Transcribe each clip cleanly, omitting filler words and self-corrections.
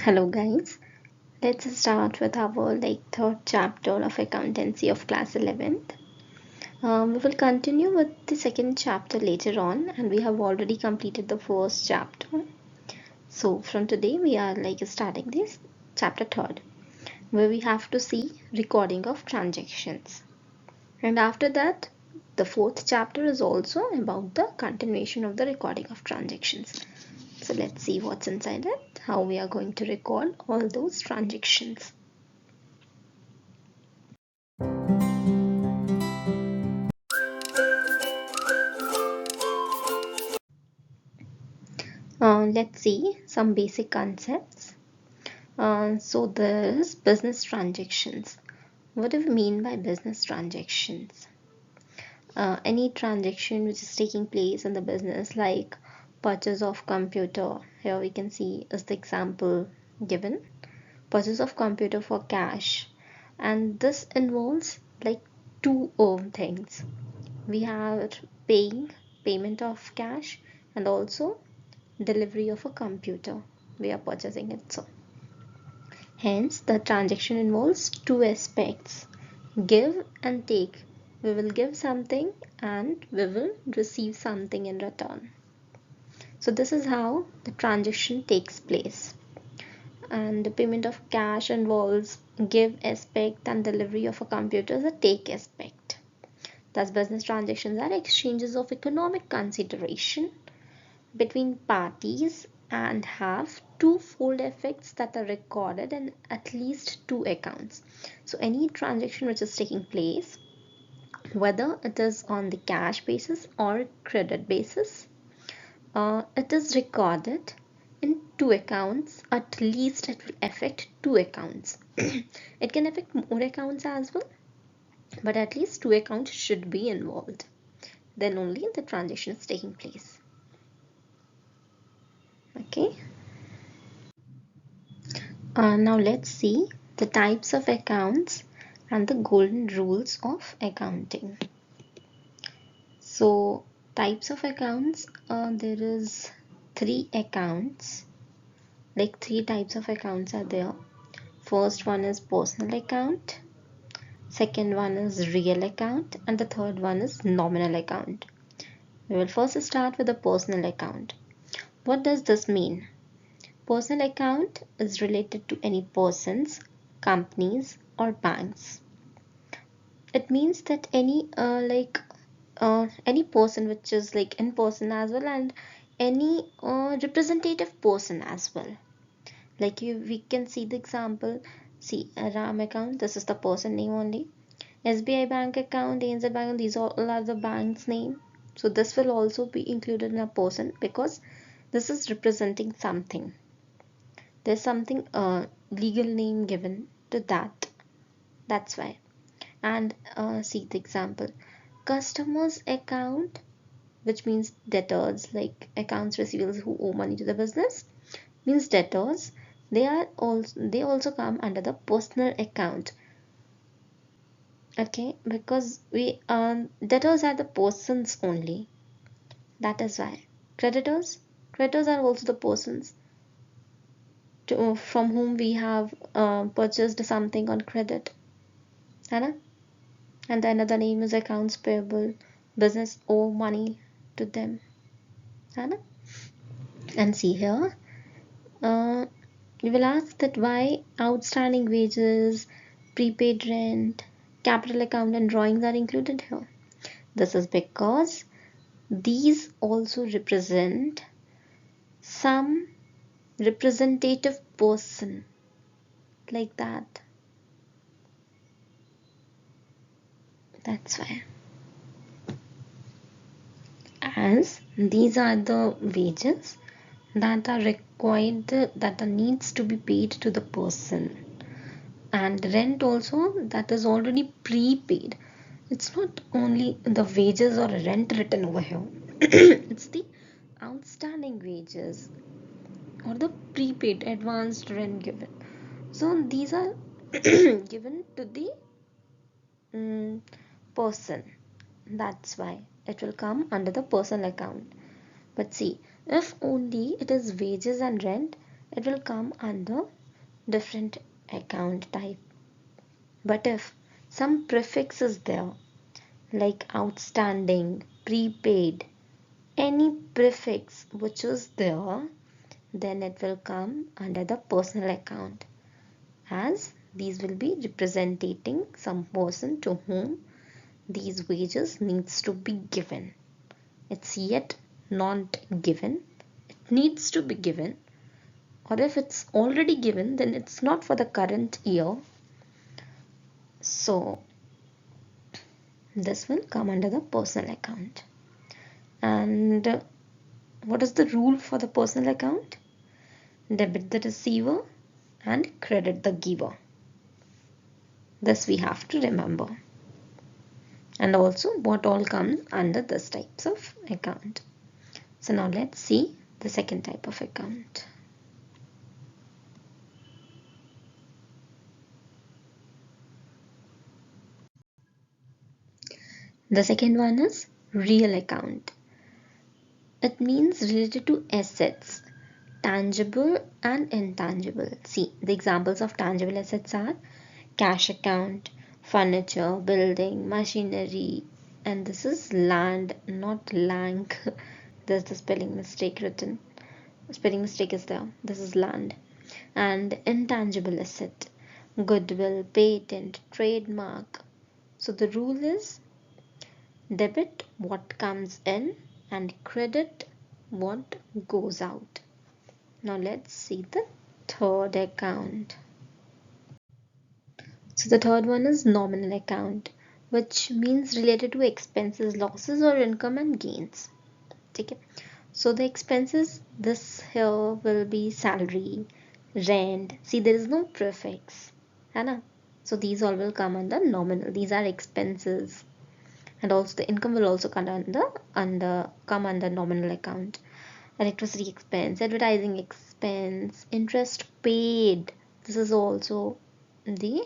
Hello guys, let's start with our third chapter of accountancy of class 11th. We will continue with the second chapter later on, and we have already completed the first chapter. So from today we are starting this chapter third, where we have to see recording of transactions. And after that, the fourth chapter is also about the continuation of the recording of transactions. So let's see what's inside it, how we are going to record all those transactions. Let's see some basic concepts. So there is business transactions. What do we mean by business transactions? Any transaction which is taking place in the business, like purchase of computer. Here we can see is the example given. Purchase of computer for cash, and this involves two things. We have payment of cash, and also delivery of a computer. We are purchasing it. So hence the transaction involves two aspects: give and take. We will give something and we will receive something in return. So this is how the transaction takes place. And the payment of cash involves give aspect, and delivery of a computer is a take aspect. Thus business transactions are exchanges of economic consideration between parties and have twofold effects that are recorded in at least two accounts. So any transaction which is taking place, whether it is on the cash basis or credit basis, it is recorded in two accounts. At least it will affect two accounts. It can affect more accounts as well, but at least two accounts should be involved. Then only the transaction is taking place. Okay. Now let's see the types of accounts and the golden rules of accounting. So types of accounts, there is three accounts, three types of accounts are there. First one is personal account, second one is real account, and the third one is nominal account. We will first start with the personal account. What does this mean? Personal account is related to any persons, companies, or banks. It means that any person which is in person as well, and any representative person as well. We can see the example. See, a RAM account, this is the person name only. SBI bank account, ANZ bank, these all are the bank's name. So this will also be included in a person because this is representing something. There's something legal name given to that. That's why. And see the example. Customers account, which means debtors, like accounts receivables who owe money to the business, means debtors. They also come under the personal account. Okay, because debtors are the persons only. That is why. Creditors are also the persons from whom we have purchased something on credit. Right? And the another name is accounts payable. Business owe money to them. Right? And see here, you will ask that why outstanding wages, prepaid rent, capital account, and drawings are included here. This is because these also represent some representative person, like that. That's why. As these are the wages that are required, that needs to be paid to the person, and rent also that is already prepaid. It's not only the wages or rent written over here. It's the outstanding wages or the prepaid advanced rent given. So these are given to the person. That's why it will come under the personal account. But see, if only it is wages and rent, it will come under different account type. But if some prefix is there, like outstanding, prepaid, any prefix which is there, then it will come under the personal account, as these will be representing some person to whom these wages needs to be given. It's yet not given, it needs to be given, or if it's already given, then it's not for the current year. So this will come under the personal account. And what is the rule for the personal account? Debit the receiver and credit the giver. This we have to remember. And also what all comes under this types of account. So now let's see the second type of account. The second one is real account. It means related to assets, tangible and intangible. See, the examples of tangible assets are cash account, furniture, building, machinery, and this is land, not lang. There's the spelling mistake written. Spelling mistake is there. This is land. And intangible asset, goodwill, patent, trademark. So the rule is debit what comes in and credit what goes out. Now let's see the third account. So the third one is nominal account, which means related to expenses, losses or income and gains. Okay. So the expenses, this here will be salary, rent. See, there is no prefix. Anna. So these all will come under nominal. These are expenses. And also the income will also come under nominal account. Electricity expense, advertising expense, interest paid. This is also the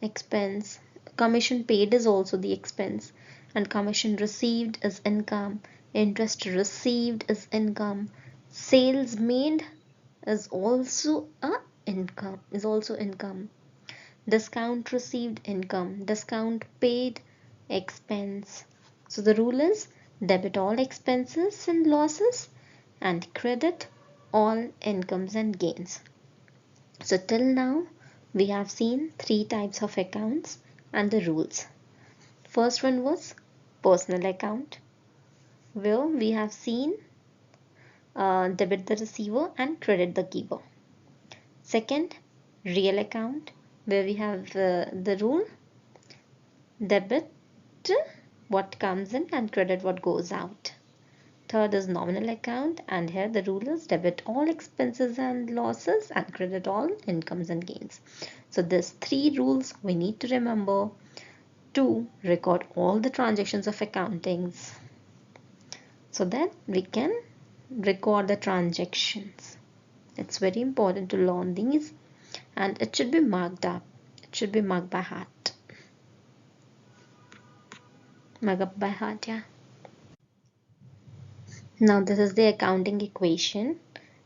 expense. Commission paid is also the expense, and commission received is income. Interest received is income. Sales made is also income. Discount received, income. Discount paid, expense. So the rule is debit all expenses and losses and credit all incomes and gains. So till now we have seen three types of accounts and the rules. First one was personal account, where we have seen debit the receiver and credit the giver. Second, real account, where we have the rule debit what comes in and credit what goes out. Third is nominal account, and here the rule is debit all expenses and losses and credit all incomes and gains. So these three rules we need to remember to record all the transactions of accountings, so that we can record the transactions. It's very important to learn these, and it should be marked up. It should be marked by heart. Mark up by heart, yeah. Now this is the accounting equation.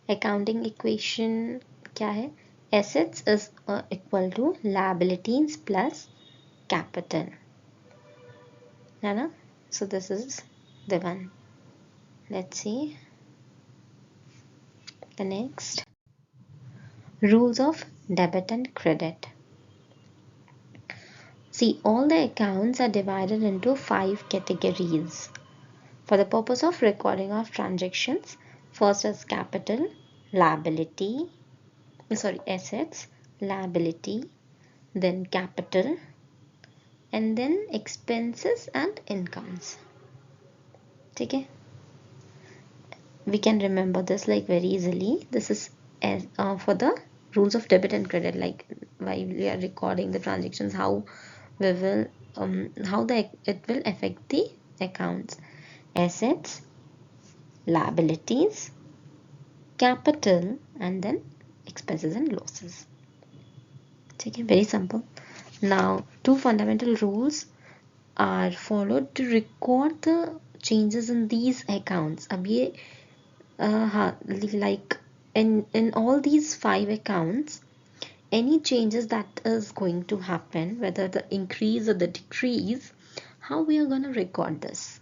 Accounting equation क्या है? Assets is equal to liabilities plus capital. है ना? So this is the one. Let's see the next. Rules of debit and credit. See, all the accounts are divided into 5 categories for the purpose of recording of transactions. First is capital, assets, liability, then capital, and then expenses and incomes. Okay, we can remember this like very easily. This is for the rules of debit and credit, like while we are recording the transactions, how we will it will affect the accounts. Assets, liabilities, capital, and then expenses and losses. Okay, very simple. Now, two fundamental rules are followed to record the changes in these accounts. अब ये like in all these 5 accounts, any changes that is going to happen, whether the increase or the decrease, how we are going to record this?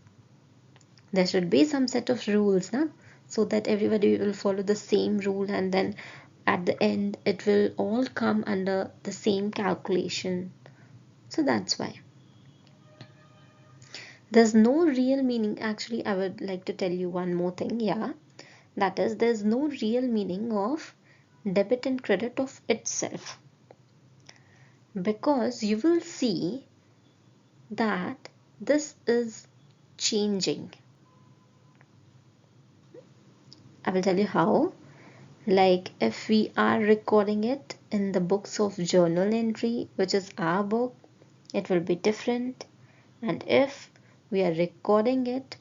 There should be some set of rules, na? So that everybody will follow the same rule, and then at the end it will all come under the same calculation. So that's why there's no real meaning. Actually, I would like to tell you one more thing. Yeah, that is, there's no real meaning of debit and credit of itself, because you will see that this is changing. I will tell you how. Like if we are recording it in the books of journal entry, which is our book, it will be different. And if we are recording it,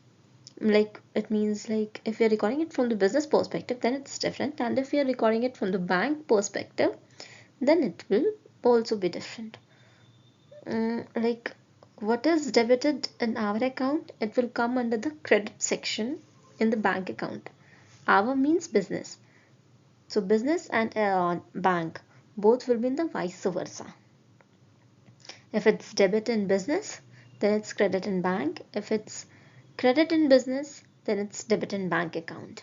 like it means like if we are recording it from the business perspective, then it's different. And if we are recording it from the bank perspective, then it will also be different. Like what is debited in our account, it will come under the credit section in the bank account. Our means business. So business and bank both will be in the vice versa. If it's debit in business, then it's credit in bank. If it's credit in business, then it's debit in bank account.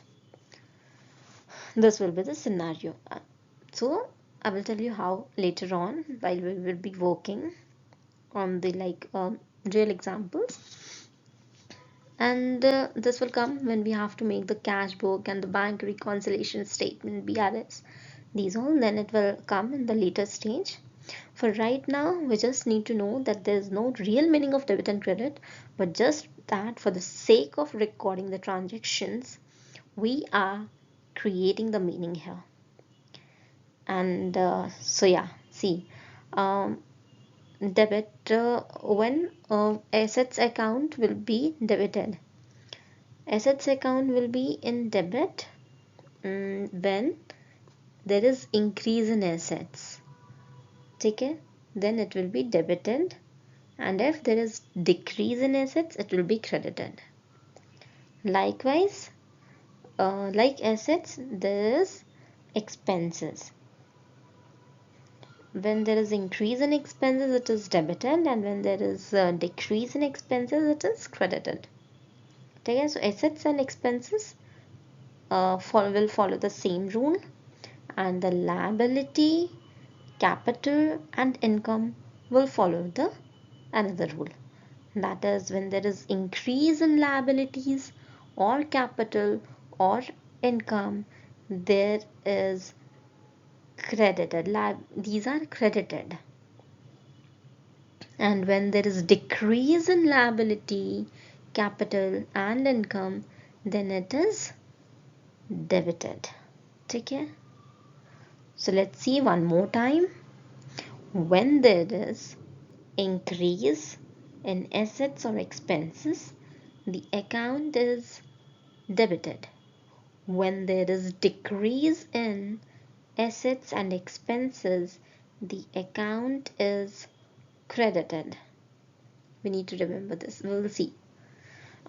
This will be the scenario. So I will tell you how later on, while we will be working on the real examples. And this will come when we have to make the cash book and the bank reconciliation statement, BRS. These all, then it will come in the later stage. For right now, we just need to know that there is no real meaning of debit and credit, but just that for the sake of recording the transactions, we are creating the meaning here. And so yeah, see, debit, when assets account will be debited. Assets account will be in debit when there is increase in assets. Okay, then it will be debited, and if there is decrease in assets, it will be credited. Likewise, like assets, there is expenses. When there is increase in expenses, it is debited, and when there is decrease in expenses, it is credited. Okay, so assets and expenses will follow the same rule, and the liability, capital and income will follow the another rule. That is, when there is increase in liabilities or capital or income, there is credited. These are credited. And when there is decrease in liability, capital and income, then it is debited. Okay? So let's see one more time. When there is increase in assets or expenses, the account is debited. When there is decrease in assets and expenses, the account is credited. We need to remember this. We will see.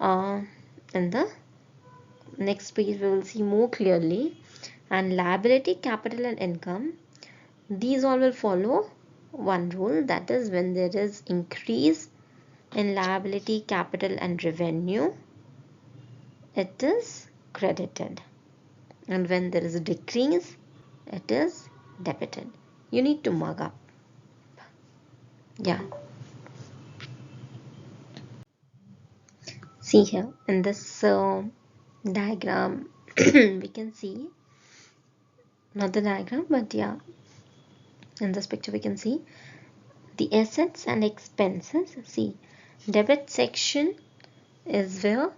In the next page, we will see more clearly. And liability, capital, and income, these all will follow one rule, that is, when there is increase in liability, capital, and revenue, it is credited. And when there is a decrease, it is debited. You need to mug up. Yeah. See here in this diagram, we can see, not the diagram, but yeah, in this picture we can see the assets and expenses. See, debit section is where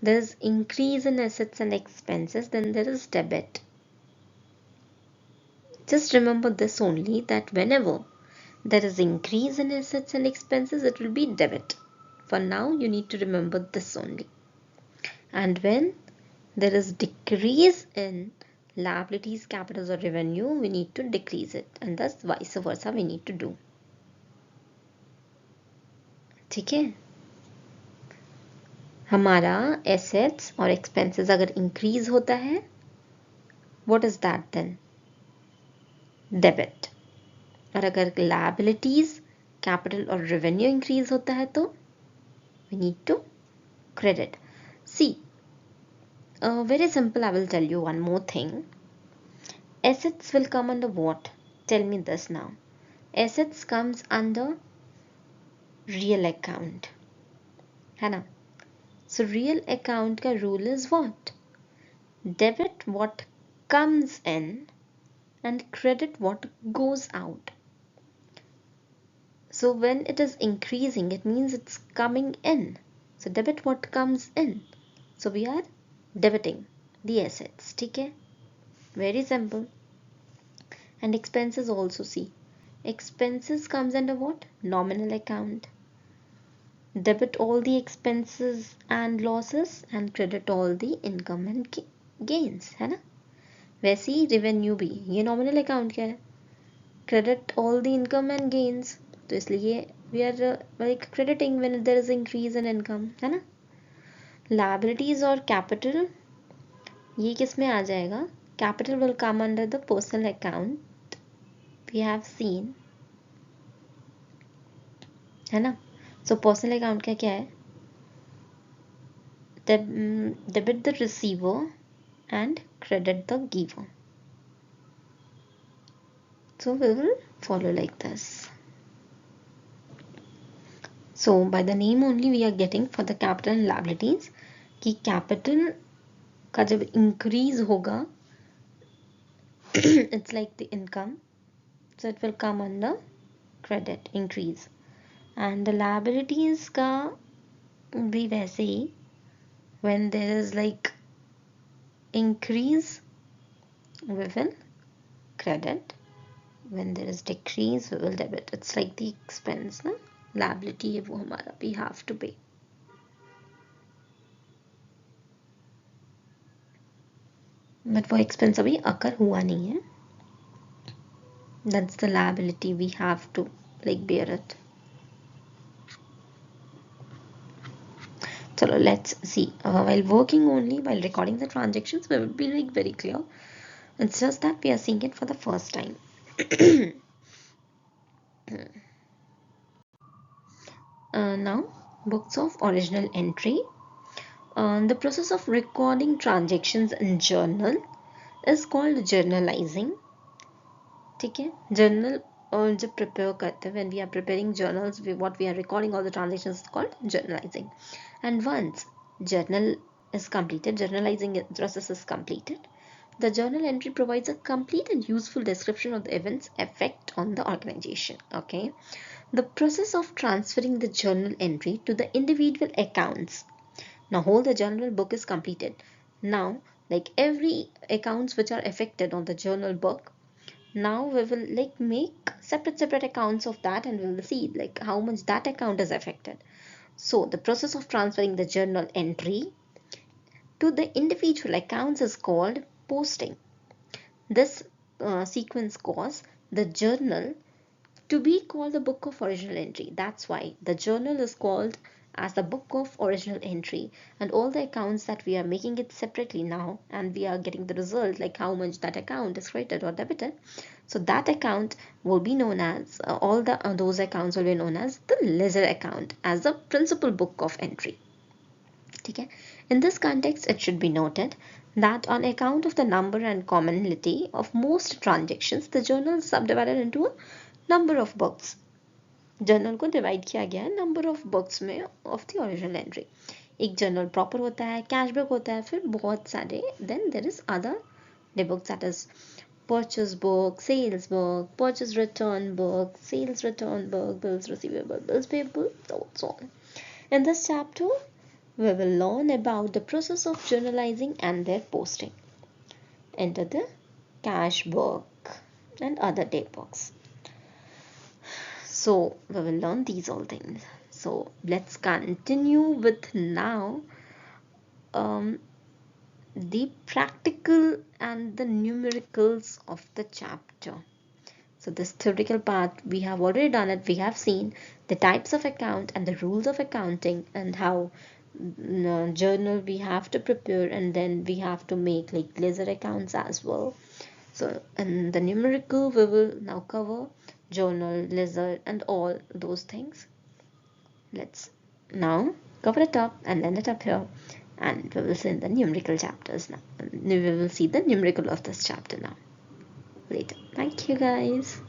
there is increase in assets and expenses, then there is debit. Just remember this only, that whenever there is increase in assets and expenses, it will be debit. For now, you need to remember this only. And when there is decrease in liabilities, capitals or revenue, we need to decrease it, and thus vice versa we need to do. ठीक है? हमारा assets और expenses अगर increase होता है, what is that then? Debit. और अगर liabilities, capital और revenue increase होता है तो we need to credit. See, very simple, I will tell you one more thing. Assets will come under what? Tell me this now. Assets comes under real account, है ना? So real account का rule is what? Debit what comes in and credit what goes out. So when it is increasing, it means it's coming in. So debit what comes in. So we are debiting the assets. ठीक है? Very simple. And expenses also, see. Expenses comes under what? Nominal account. Debit all the expenses and losses and credit all the income and gains, है ना? वैसे ही revenue भी, ये nominal account क्या है? Credit all the income and gains. तो इसलिए we are like crediting when there is increase in income, है ना? Liabilities और capital, ये किस में आ जाएगा? Capital will come under the personal account. We have seen, है ना? So personal account का क्या है? Debit the receiver and credit the giver. So we will follow like this. So by the name only we are getting for the capital and liabilities कि capital का जब increase होगा it's like the income, so it will come under credit increase, and the liabilities का भी वैसे ही when there is like increase we will credit, when there is decrease we will debit. It's like the expense ना, liability है वो हमारा we have to pay. But वो expense अभी occur हुआ नहीं है. That's the liability, we have to like bear it. So let's see, while working only, while recording the transactions, we will be like very clear. It's just that we are seeing it for the first time. Now, books of original entry. The process of recording transactions in journal is called journalizing. ठीक है? Journal जब prepare करते हैं, when we are preparing journals, what we are recording all the transactions is called journalizing. And once journal is completed, journalizing process is completed, the journal entry provides a complete and useful description of the events effect on the organization. Okay, the process of transferring the journal entry to the individual accounts. Now whole the journal book is completed. Now like every accounts which are affected on the journal book, now we will like make separate accounts of that, and we will see like how much that account is affected. So the process of transferring the journal entry to the individual accounts is called posting. This sequence causes the journal to be called the book of original entry. That's why the journal is called as the book of original entry, and all the accounts that we are making it separately now, and we are getting the result like how much that account is credited or debited. So that account will be known as all the those accounts will be known as the ledger account, as the principal book of entry. Okay. In this context, it should be noted that on account of the number and commonality of most transactions, the journal is subdivided into a number of books. Journal को divide किया गया है number of books में of the original entry. एक journal proper होता है, cash book होता है, फिर बहुत सारे then there is other day books, that is purchase book, sales book, purchase return book, sales return book, bills receivable, bills payable, so on. In this chapter, we will learn about the process of journalizing and their posting. Enter the cash book and other day books. So we will learn these all things. So let's continue with now the practical and the numericals of the chapter. So this theoretical part we have already done it. We have seen the types of account and the rules of accounting and how journal we have to prepare, and then we have to make like ledger accounts as well. So in the numerical we will now cover journal, ledger and all those things. Let's now cover it up and end it up here, and we will see the numerical chapters now. We will see the numerical of this chapter now later. Thank you guys.